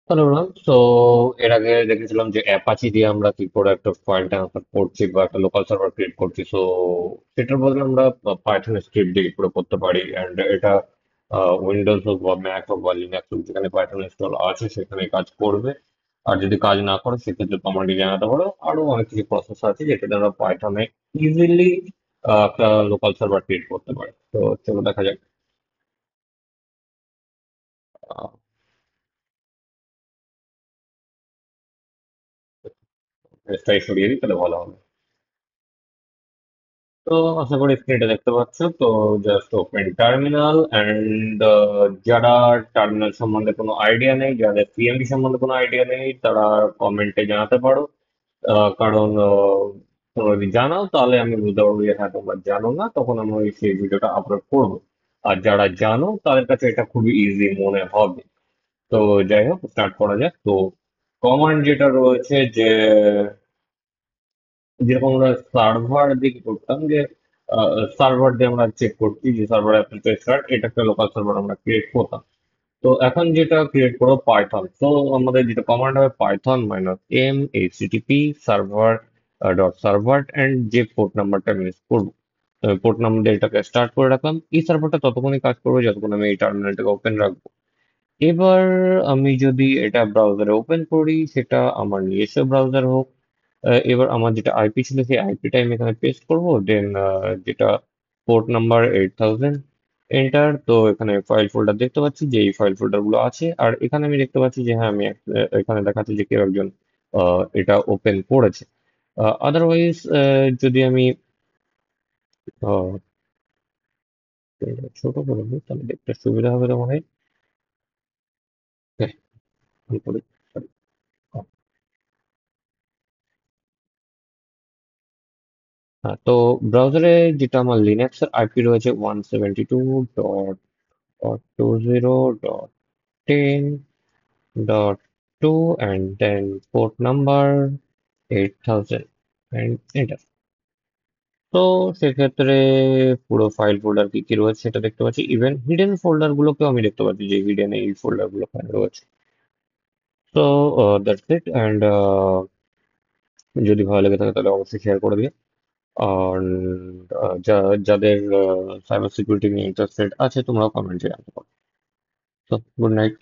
Hello ma'am. তো এর আগে দেখেছিলাম যে অ্যাপাচি দিয়ে আমরা কি করে একটা ফাইল ট্রান্সফার করছি বা একটা লোকাল সার্ভার ক্রিয়েট করছি। সো সেটার বদলে আমরা পাইথন স্ক্রিপ্ট দিয়ে কি করে করতে পারি, অ্যান্ড এটা উইন্ডোজ হোক বা ম্যাক হোক বা লিনাক্স হোক, যেখানে পাইথন ইনস্টল আছে সেখানে কাজ করবে। আর যদি কাজ না করে সেক্ষেত্রে কমান্ডে জানাতে পারো। আরো অনেক কিছু প্রসেস আছে যেটাতে আমরা পাইথনে ইজিলি একটা লোকাল সার্ভার ক্রিয়েট করতে পারি। তো চলো দেখা যাক। স্টাইল সরিয়ে দিই তাহলে ভালো হবে। তো আশা করি স্ক্রিনটা দেখতে পাচ্ছ। তো জাস্ট ওপেন টার্মিনাল অ্যান্ড যারা টার্মিনাল সম্বন্ধে কোনো আইডিয়া নেই, যাদের সিএমডি সম্বন্ধে কোনো আইডিয়া নেই, তারা কমেন্টে জানাতে পারো। কারণ তোমরা যদি জানাও তাহলে আমি বুঝতে পারবো যে হ্যাঁ তোমরা জানো না, তখন আমি সেই ভিডিওটা আপলোড করবো। আর যারা জানো তাদের কাছে এটা খুবই ইজি মনে হবে। তো যাই হোক, স্টার্ট করা যাক। তো কমান্ড যেটা রয়েছে যে, যেরকম আমরা সার্ভার দিকে করতাম যে সার্ভার দিয়ে আমরা চেক করছি যে সার্ভার অ্যাপ্লিকেশন স্টার্ট, এটা একটা লোকাল সার্ভার আমরা ক্রিয়েট করতাম। তো এখন যেটা ক্রিয়েট করবো পাইথন। তো আমাদের যেটা কমান্ড হবে Python minus M HTTP server dot server and যে পোর্ট নাম্বারটা আমি ইউজ করবো, পোর্ট নাম্বার দিয়ে এটাকে স্টার্ট করে রাখলাম। এই সার্ভারটা ততক্ষণই কাজ করবে যতক্ষণ আমি এই টার্মিনালটাকে ওপেন রাখবো। এবার আমি যদি এটা ব্রাউজারে ওপেন করি, সেটা আমার নিজস্ব ব্রাউজার হোক, এবার আমার যেটা আইপি ছিল সেই আইপিটা আমি এখানে পেস্ট করব। দেন যেটা পোর্ট নাম্বার 8000, এন্টার। তো এখানে ফাইল ফোল্ডার দেখতে পাচ্ছি যে এই ফাইল ফোল্ডার গুলো আছে, আর এখানে আমি দেখতে পাচ্ছি যে হ্যাঁ এখানে দেখাচ্ছে যে কেউ একজন এটা ওপেন করেছে। আদারওয়াইজ যদি আমি আহ, ছোট করে দিই তাহলে দেখতে সুবিধা হবে তোমার। হ্যাঁ, আমি করি। Sorry. হ্যাঁ, তো ব্রাউজারে যেটা আমার লিনাক্সের আইপি রয়েছে 172.20.10.2 and then port number 8000 and enter। তো সেক্ষেত্রে পুরো ফাইল ফোল্ডার কি কি রয়েছে সেটা দেখতে পাচ্ছি, ইভেন হিডেন ফোল্ডার গুলোকেও আমি দেখতে পাচ্ছি যে হিডেন এই ফোল্ডার গুলো এখানে রয়েছে। তো দ্যাটস ইট, অ্যান্ড যদি ভালো লেগে থাকে তাহলে অবশ্যই শেয়ার করে দিও। আর যাদের সাইবার সিকিউরিটি নিয়ে ইন্টারেস্টেড আছে তোমরাও কমেন্টে জানাতে পারো। তো গুড নাইট।